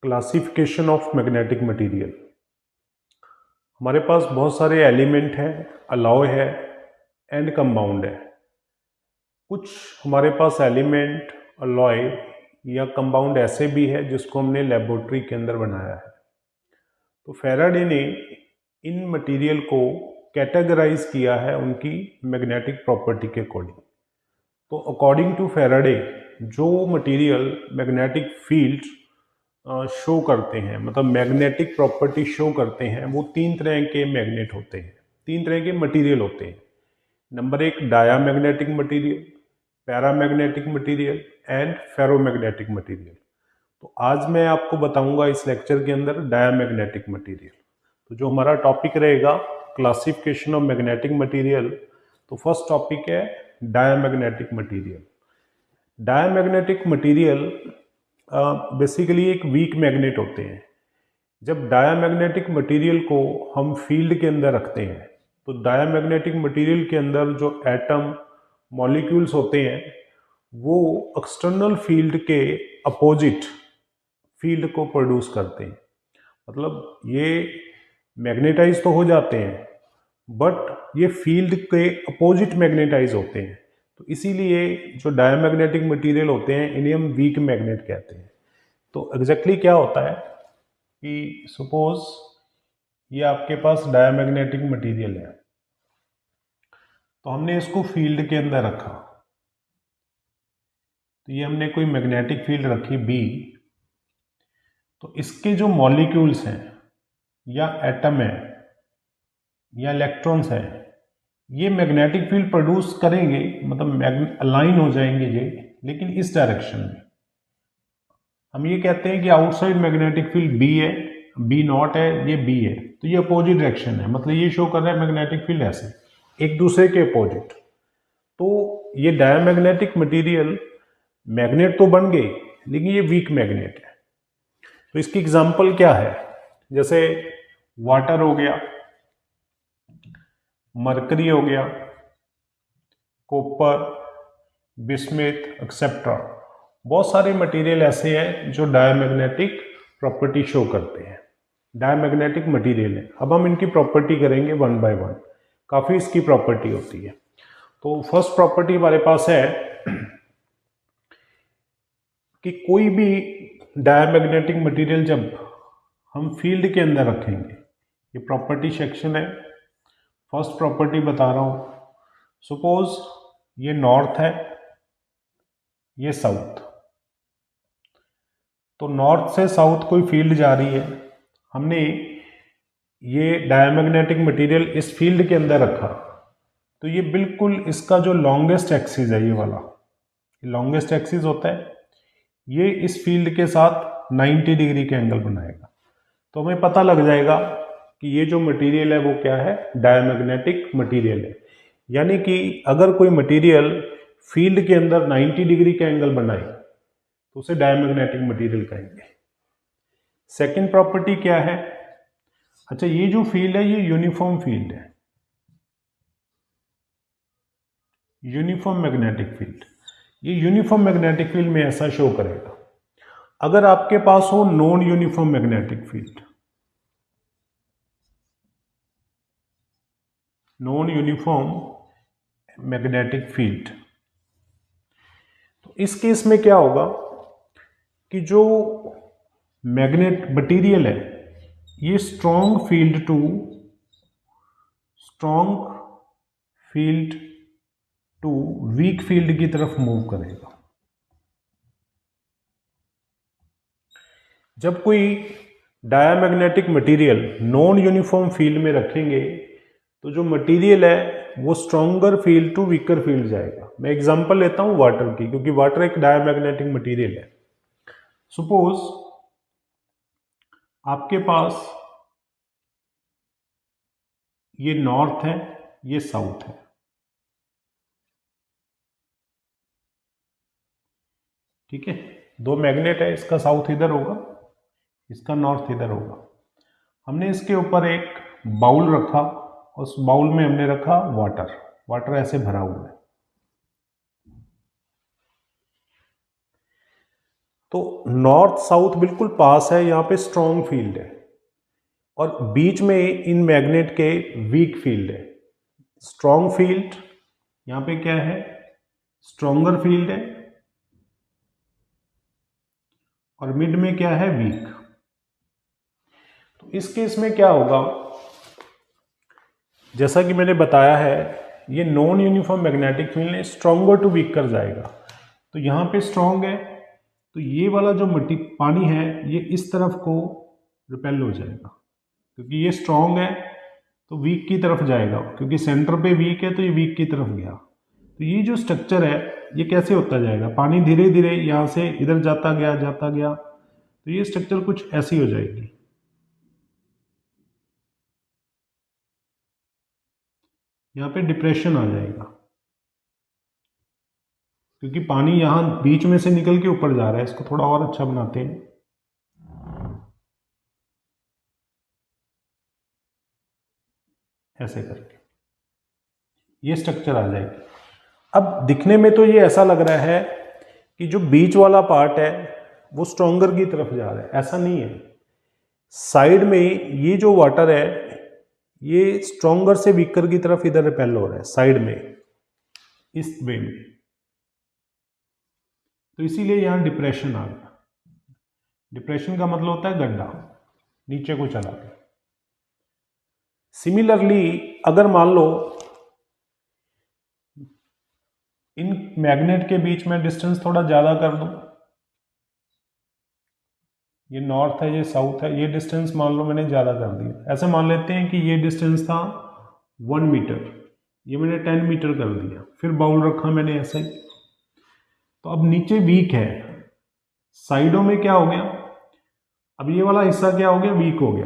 Classification of magnetic material. हमारे पास बहुत सारे एलिमेंट हैं, अलॉय है एंड कंपाउंड है। कुछ हमारे पास एलिमेंट, अलॉय या कंपाउंड ऐसे भी है जिसको हमने लेबोरेटरी के अंदर बनाया है। तो फैराडे ने इन मटेरियल को कैटेगराइज किया है उनकी मैग्नेटिक प्रॉपर्टी के अकॉर्डिंग। तो अकॉर्डिंग टू फैराडे जो मटेरियल मैग्नेटिक फील्ड शो करते हैं, मतलब मैग्नेटिक प्रॉपर्टी शो करते हैं, वो तीन तरह के मैग्नेट होते हैं, तीन तरह के मटेरियल होते हैं। नंबर एक, diamagnetic material, paramagnetic material and ferromagnetic material. तो आज मैं आपको बताऊंगा इस लेक्चर के अंदर डायामैग्नेटिक मटेरियल। तो जो हमारा टॉपिक रहेगा क्लासिफिकेशन ऑफ मैग्नेटिक मटेरियल, तो फर्स्ट टॉपिक है diamagnetic material. Diamagnetic material basically एक वीक मैग्नेट होते हैं। जब डायामैग्नेटिक मटेरियल को हम फील्ड के अंदर रखते हैं तो डायामैग्नेटिक मटेरियल के अंदर जो एटम मॉलिक्यूल्स होते हैं वो एक्सटर्नल फील्ड के अपोजिट फील्ड को प्रोड्यूस करते हैं। मतलब ये मैग्नेटाइज तो हो जाते हैं बट ये फील्ड के अपोजिट मैग्नेटाइज होते हैं। तो इसीलिए जो डायामैग्नेटिक मटेरियल होते हैं इन्हें हम वीक मैग्नेट कहते हैं। तो एग्जैक्टली क्या होता है कि सपोज ये आपके पास डायामैग्नेटिक मटेरियल है, तो हमने इसको फील्ड के अंदर रखा, तो ये हमने कोई मैग्नेटिक फील्ड रखी बी, तो इसके जो मॉलिक्यूल्स हैं या एटम है या इलेक्ट्रॉन्स हैं, ये मैग्नेटिक फील्ड प्रोड्यूस करेंगे, मतलब अलाइन हो जाएंगे ये, लेकिन इस डायरेक्शन में। हम ये कहते हैं कि आउटसाइड मैग्नेटिक फील्ड बी है, बी नॉट है, ये बी है, तो ये अपोजिट डायरेक्शन है, मतलब ये शो कर रहा है मैग्नेटिक फील्ड ऐसे एक दूसरे के अपोजिट। तो ये डायामैग्नेटिक मटेरियल मैग्नेट तो बन गए लेकिन ये वीक मैग्नेट है। तो इसकी एग्जांपल क्या है, जैसे वाटर हो गया, मरकरी हो गया, कॉपर, बिस्मिथ एक्सेट्रा। बहुत सारे मटेरियल ऐसे हैं जो डायामैग्नेटिक प्रॉपर्टी शो करते हैं, डायामैग्नेटिक मटेरियल है। अब हम इनकी प्रॉपर्टी करेंगे वन बाय वन, काफ़ी इसकी प्रॉपर्टी होती है। तो फर्स्ट प्रॉपर्टी हमारे पास है कि कोई भी डायामैग्नेटिक मटेरियल जब हम फील्ड के अंदर रखेंगे, ये प्रॉपर्टी सेक्शन है। फर्स्ट प्रॉपर्टी बता रहा हूं, सपोज ये नॉर्थ है, ये साउथ, तो नॉर्थ से साउथ कोई फील्ड जा रही है, हमने ये डायामैग्नेटिक मटेरियल इस फील्ड के अंदर रखा, तो ये बिल्कुल इसका जो लॉन्गेस्ट एक्सिस है, ये वाला लॉन्गेस्ट एक्सिस होता है, ये इस फील्ड के साथ 90 डिग्री के एंगल बनाएगा। तो हमें पता लग जाएगा कि ये जो मटेरियल है वो क्या है, डायामैग्नेटिक मटेरियल है। यानी कि अगर कोई मटेरियल फील्ड के अंदर 90 डिग्री के एंगल बनाए तो उसे डायामैग्नेटिक मटेरियल कहेंगे। सेकंड प्रॉपर्टी क्या है, अच्छा ये जो फील्ड है ये यूनिफॉर्म फील्ड है, यूनिफॉर्म मैग्नेटिक फील्ड। ये यूनिफॉर्म मैग्नेटिक फील्ड में ऐसा शो करेगा। अगर आपके पास हो non uniform magnetic field, non uniform magnetic field, तो इस केस में क्या होगा कि जो मैग्नेट मटेरियल है ये strong field to weak field की तरफ मूव करेगा। जब कोई diamagnetic material non uniform field में रखेंगे तो जो मटेरियल है वो stronger field to weaker field जाएगा। मैं एग्जांपल लेता हूं वाटर की, क्योंकि वाटर एक डायामैग्नेटिक मटेरियल है। सपोज आपके पास ये नॉर्थ है, ये साउथ है, ठीक है, दो मैग्नेट है, इसका साउथ इधर होगा, इसका नॉर्थ इधर होगा। हमने इसके ऊपर एक बाउल रखा, उस बाउल में हमने रखा वाटर, वाटर ऐसे भरा हुआ है। तो नॉर्थ साउथ बिल्कुल पास है, यहाँ पे स्ट्रॉन्ग फील्ड है और बीच में इन मैग्नेट के वीक फील्ड है। स्ट्रॉन्ग फील्ड यहाँ पे क्या है, स्ट्रॉन्गर फील्ड है और मिड में क्या है, वीक। तो इस केस में क्या होगा, जैसा कि मैंने बताया है, ये non uniform magnetic field stronger to weaker जाएगा। तो यहाँ पे स्ट्रॉन्ग है, तो ये वाला जो पानी है ये इस तरफ को रिपेल हो जाएगा, क्योंकि ये स्ट्रॉन्ग है तो वीक की तरफ जाएगा, क्योंकि सेंटर पे वीक है तो ये वीक की तरफ गया। तो ये जो स्ट्रक्चर है ये कैसे होता जाएगा, पानी धीरे धीरे यहाँ से इधर जाता गया, तो ये स्ट्रक्चर कुछ ऐसी हो जाएगी। यहाँ पे डिप्रेशन आ जाएगा, क्योंकि पानी यहाँ बीच में से निकल के ऊपर जा रहा है। इसको थोड़ा और अच्छा बनाते हैं। ऐसे करके ये स्ट्रक्चर आ जाएगी। अब दिखने में तो ये ऐसा लग रहा है कि जो बीच वाला पार्ट है वो स्ट्रॉन्गर की तरफ जा रहा है, ऐसा नहीं है। साइड में ये जो वाटर है ये स्ट्रॉन्गर से वीकर की तरफ इधर रिपेल हो रहा है, साइड में, इस वे में। तो इसीलिए यहां डिप्रेशन आ गया। डिप्रेशन का मतलब होता है गड्ढा, नीचे को चला गया। सिमिलरली अगर मान लो इन मैग्नेट के बीच में डिस्टेंस थोड़ा ज़्यादा कर दूं, ये नॉर्थ है ये साउथ है, ये डिस्टेंस मान लो मैंने ज़्यादा कर दिया। ऐसे मान लेते हैं कि ये डिस्टेंस था 1 मीटर, ये मैंने 10 मीटर कर दिया, फिर बाउल रखा मैंने ऐसे ही। तो अब नीचे वीक है, साइडों में क्या हो गया, अब ये वाला हिस्सा क्या हो गया, वीक हो गया।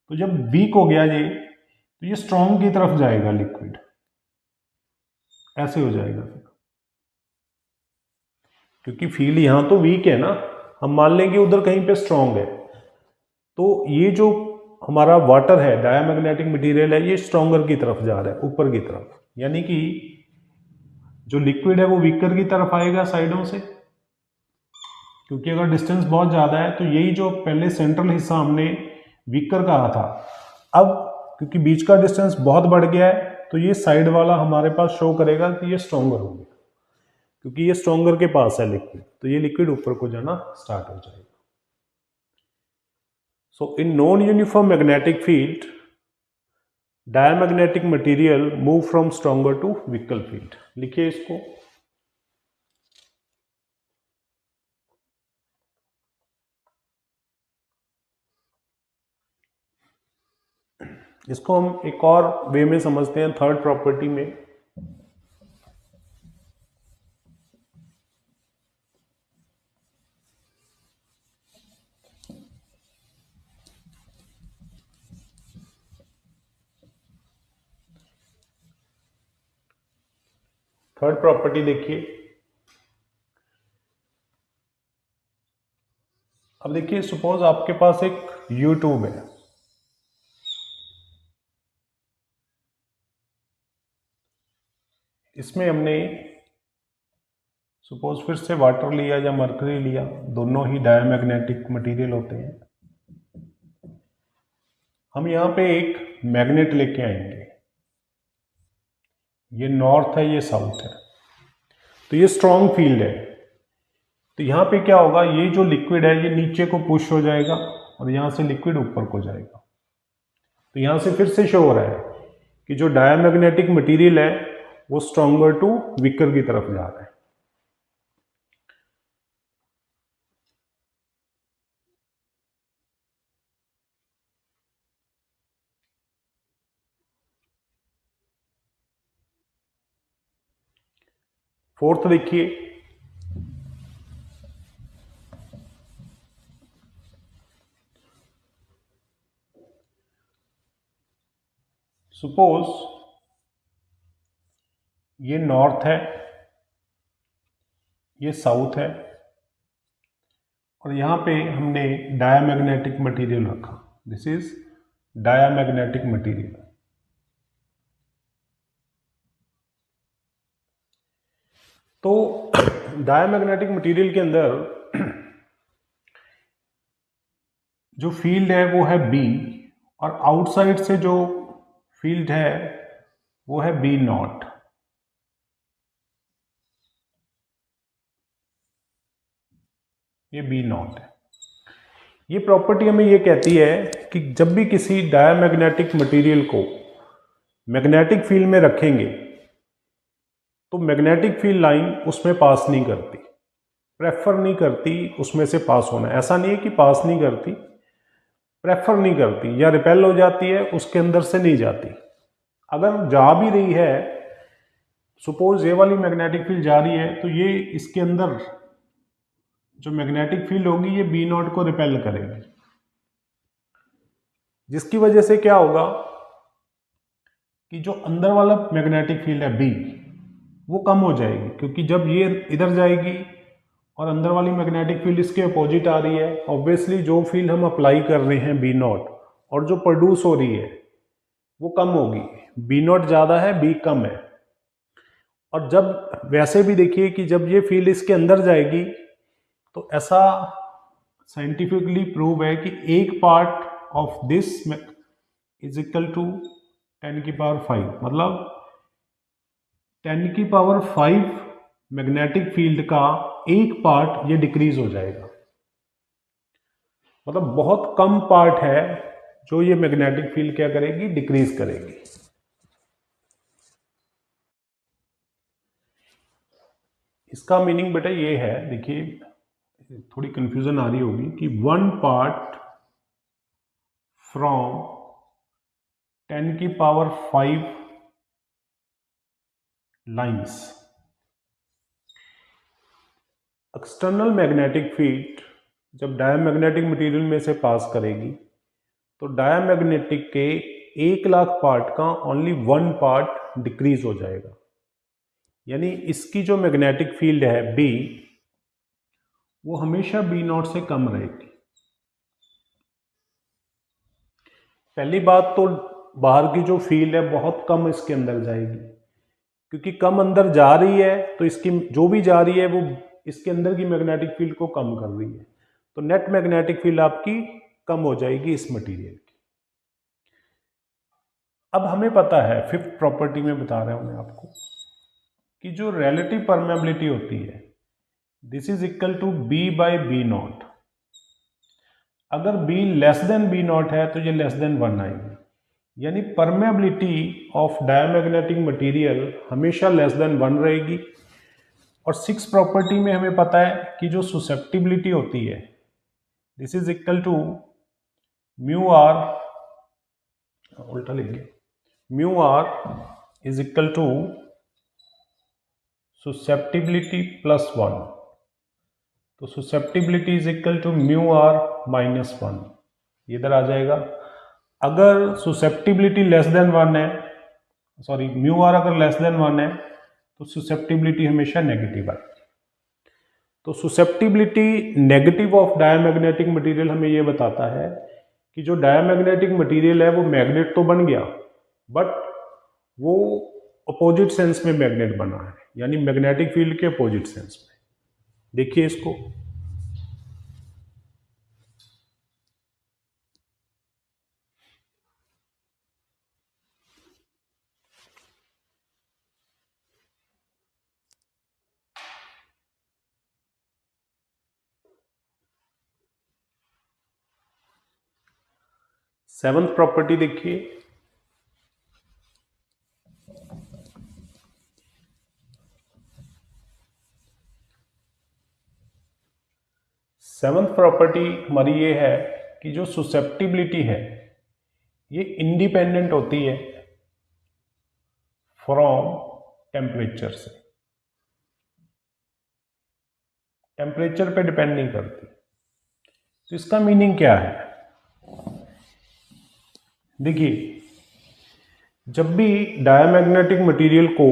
तो जब वीक हो गया ये, तो ये स्ट्रॉन्ग की तरफ जाएगा लिक्विड, ऐसे हो जाएगा फिर, क्योंकि फील्ड यहां तो वीक है ना, हम मान लें कि उधर कहीं पे स्ट्रॉन्ग है। तो ये जो हमारा वाटर है, डायामैग्नेटिक मटेरियल है, ये स्ट्रॉन्गर की तरफ जा रहा है, ऊपर की तरफ, यानी कि जो लिक्विड है वो वीकर की तरफ आएगा साइडों से, क्योंकि अगर डिस्टेंस बहुत ज़्यादा है तो यही जो पहले सेंट्रल हिस्सा हमने वीकर कहा था, अब क्योंकि बीच का डिस्टेंस बहुत बढ़ गया है तो ये साइड वाला हमारे पास शो करेगा कि ये स्ट्रॉन्गर हो गया, क्योंकि ये स्ट्रॉन्गर के पास है लिक्विड, तो ये लिक्विड ऊपर को जाना स्टार्ट हो जाएगा। So in non uniform magnetic field diamagnetic material move from stronger to weaker field. लिखिए इसको, इसको हम एक और वे में समझते हैं, थर्ड प्रॉपर्टी में। थर्ड प्रॉपर्टी देखिए, अब देखिए सपोज आपके पास एक यूट्यूब है, इसमें हमने सपोज फिर से वाटर लिया या मरकरी लिया, दोनों ही डायमैग्नेटिक मटेरियल होते हैं। हम यहाँ पे एक मैग्नेट लेके आएंगे, ये नॉर्थ है ये साउथ है, तो ये स्ट्रॉन्ग फील्ड है। तो यहाँ पे क्या होगा, ये जो लिक्विड है ये नीचे को पुश हो जाएगा और यहाँ से लिक्विड ऊपर को जाएगा। तो यहाँ से फिर से शो हो रहा है कि जो डायमैग्नेटिक मटेरियल है वो स्ट्रॉन्गर टू वीकर की तरफ जा रहा है। फोर्थ देखिए, सपोज ये नॉर्थ है ये साउथ है और यहां पे हमने डायमैग्नेटिक मटेरियल रखा, दिस इज डायमैग्नेटिक मटेरियल। तो डायमैग्नेटिक मटेरियल के अंदर जो फील्ड है वो है बी, और आउटसाइड से जो फील्ड है वो है बी नॉट। ये बी नॉट है। ये प्रॉपर्टी हमें ये कहती है कि जब भी किसी डायमैग्नेटिक मटेरियल को मैग्नेटिक फील्ड में रखेंगे तो मैग्नेटिक फील्ड लाइन उसमें पास नहीं करती, प्रेफर नहीं करती उसमें से पास होना। ऐसा नहीं है कि पास नहीं करती, प्रेफर नहीं करती, या रिपेल हो जाती है, उसके अंदर से नहीं जाती। अगर जा भी रही है, सपोज ये वाली मैग्नेटिक फील्ड जा रही है, तो ये इसके अंदर जो मैग्नेटिक फील्ड होगी ये बी नॉट को रिपेल करेगी, जिसकी वजह से क्या होगा कि जो अंदर वाला मैग्नेटिक फील्ड है बी, वो कम हो जाएगी, क्योंकि जब ये इधर जाएगी और अंदर वाली मैग्नेटिक फील्ड इसके अपोजिट आ रही है, ऑब्वियसली जो फील्ड हम अप्लाई कर रहे हैं बी नॉट और जो प्रोड्यूस हो रही है वो कम होगी। बी नॉट ज़्यादा है, बी कम है। और जब वैसे भी देखिए कि जब ये फील्ड इसके अंदर जाएगी तो ऐसा साइंटिफिकली प्रूव है कि एक part of this is equal to 10⁵, मतलब 10⁵ मैग्नेटिक फील्ड का एक पार्ट ये डिक्रीज हो जाएगा। मतलब बहुत कम पार्ट है जो ये मैग्नेटिक फील्ड क्या करेगी, डिक्रीज करेगी। इसका मीनिंग बेटा ये है, देखिए थोड़ी कंफ्यूजन आ रही होगी कि 1 part from 10⁵ lines, external magnetic field जब डायमैग्नेटिक मटेरियल में से पास करेगी तो डायमैग्नेटिक के 1,00,000 पार्ट का ओनली 1 पार्ट डिक्रीज हो जाएगा। यानी इसकी जो मैग्नेटिक फील्ड है बी, वो हमेशा बी नॉट से कम रहेगी। पहली बात तो बाहर की जो फील्ड है बहुत कम इसके अंदर जाएगी, क्योंकि कम अंदर जा रही है तो इसकी जो भी जा रही है वो इसके अंदर की मैग्नेटिक फील्ड को कम कर रही है, तो नेट मैग्नेटिक फील्ड आपकी कम हो जाएगी इस मटेरियल की। अब हमें पता है, फिफ्थ प्रॉपर्टी में बता रहा हूं मैं आपको, कि जो रिलेटिव परमेबिलिटी होती है this is equal to B by B naught. अगर B less than B naught है तो ये लेस देन 1 आएगी, यानी परमेबिलिटी ऑफ डायमैग्नेटिक मटेरियल हमेशा लेस देन 1 रहेगी। और सिक्स प्रॉपर्टी में हमें पता है कि जो सुसेप्टिबिलिटी होती है this is equal to mu r, उल्टा लिखेंगे, mu r is equal to susceptibility plus 1, तो susceptibility is equal to mu r -1, इधर आ जाएगा। अगर सुसेप्टिबिलिटी लेस देन 1 है, सॉरी म्यू आर अगर लेस देन 1 है तो सुसेप्टिबिलिटी हमेशा नेगेटिव आएगी। तो सुसेप्टिबिलिटी नेगेटिव ऑफ डायमैग्नेटिक मटेरियल हमें यह बताता है कि जो डायमैग्नेटिक मटेरियल है वो मैग्नेट तो बन गया, बट वो अपोजिट सेंस में मैग्नेट बना है, यानी मैग्नेटिक फील्ड के अपोजिट सेंस में। देखिए इसको, सेवंथ प्रॉपर्टी देखिए, सेवंथ प्रॉपर्टी हमारी ये है कि जो सुसेप्टिबिलिटी है ये इंडिपेंडेंट होती है फ्रॉम टेम्परेचर से, टेम्परेचर पे डिपेंड नहीं करती। तो इसका मीनिंग क्या है, देखिए जब भी डायमैग्नेटिक मटेरियल को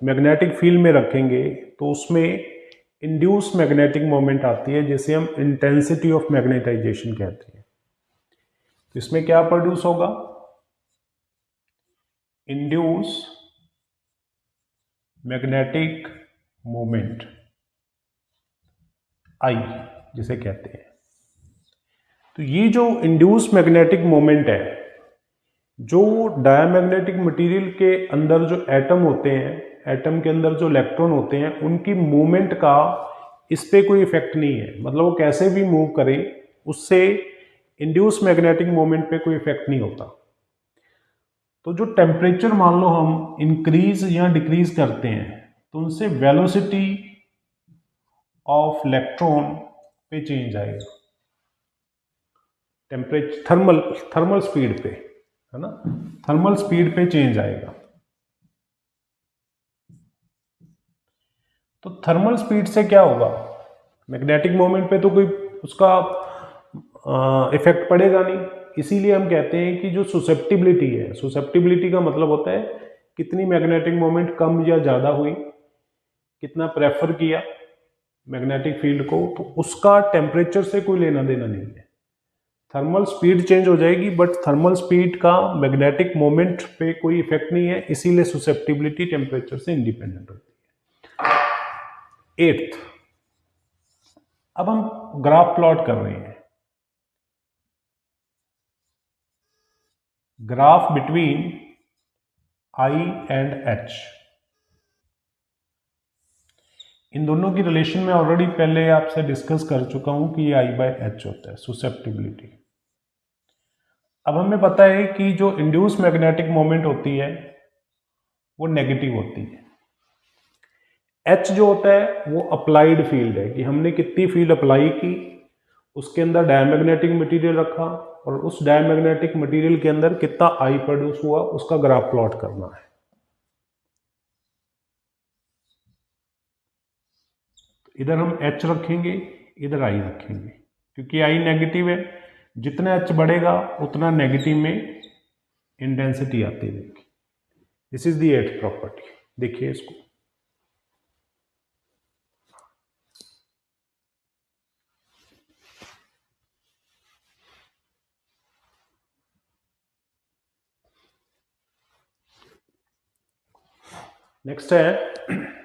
मैग्नेटिक फील्ड में रखेंगे तो उसमें इंड्यूस मैग्नेटिक मोमेंट आती है, जिसे हम इंटेंसिटी ऑफ मैग्नेटाइजेशन कहते हैं। तो इसमें क्या प्रोड्यूस होगा, इंड्यूस मैग्नेटिक मोमेंट आई जिसे कहते हैं। तो ये जो इंड्यूस मैग्नेटिक मोमेंट है, जो डायमैग्नेटिक मटेरियल के अंदर जो एटम होते हैं, एटम के अंदर जो इलेक्ट्रॉन होते हैं, उनकी मूवमेंट का इस पे कोई इफेक्ट नहीं है। मतलब वो कैसे भी मूव करें, उससे इंड्यूस मैग्नेटिक मोमेंट पे कोई इफेक्ट नहीं होता। तो जो टेम्परेचर मान लो हम इंक्रीज या डिक्रीज करते हैं, तो उनसे वेलोसिटी ऑफ इलेक्ट्रॉन पे चेंज आएगा, टेम्परेचर थर्मल थर्मल स्पीड पे, है ना, थर्मल स्पीड पे चेंज आएगा। तो थर्मल स्पीड से क्या होगा, मैग्नेटिक मोमेंट पे तो कोई उसका इफेक्ट पड़ेगा नहीं। इसीलिए हम कहते हैं कि जो सुसेप्टिबिलिटी है, सुसेप्टिबिलिटी का मतलब होता है कितनी मैग्नेटिक मोमेंट कम या ज़्यादा हुई, कितना प्रेफर किया मैग्नेटिक फील्ड को, तो उसका टेम्परेचर से कोई लेना देना नहीं है। थर्मल स्पीड चेंज हो जाएगी, बट थर्मल स्पीड का मैग्नेटिक मोमेंट पे कोई इफेक्ट नहीं है, इसीलिए सुसेप्टिबिलिटी टेम्परेचर से इंडिपेंडेंट होती है। एट्थ, अब हम ग्राफ प्लॉट कर रहे हैं, graph between I and H. इन दोनों की रिलेशन में ऑलरेडी पहले आपसे डिस्कस कर चुका हूं कि ये आई बाय एच होता है, सुसेप्टिबिलिटी। अब हमें पता है कि जो इंड्यूस मैग्नेटिक मोमेंट होती है वो नेगेटिव होती है। एच जो होता है वो अप्लाइड फील्ड है, कि हमने कितनी फील्ड अप्लाई की, उसके अंदर डायमैग्नेटिक मटेरियल रखा और उस डायमैग्नेटिक मटेरियल के अंदर कितना आई प्रोड्यूस हुआ, उसका ग्राफ प्लॉट करना है। इधर हम एच रखेंगे, इधर आई रखेंगे, क्योंकि आई नेगेटिव है, जितना एच बढ़ेगा उतना नेगेटिव में इंटेंसिटी आती है। This is the eighth property, देखिए इसको। नेक्स्ट है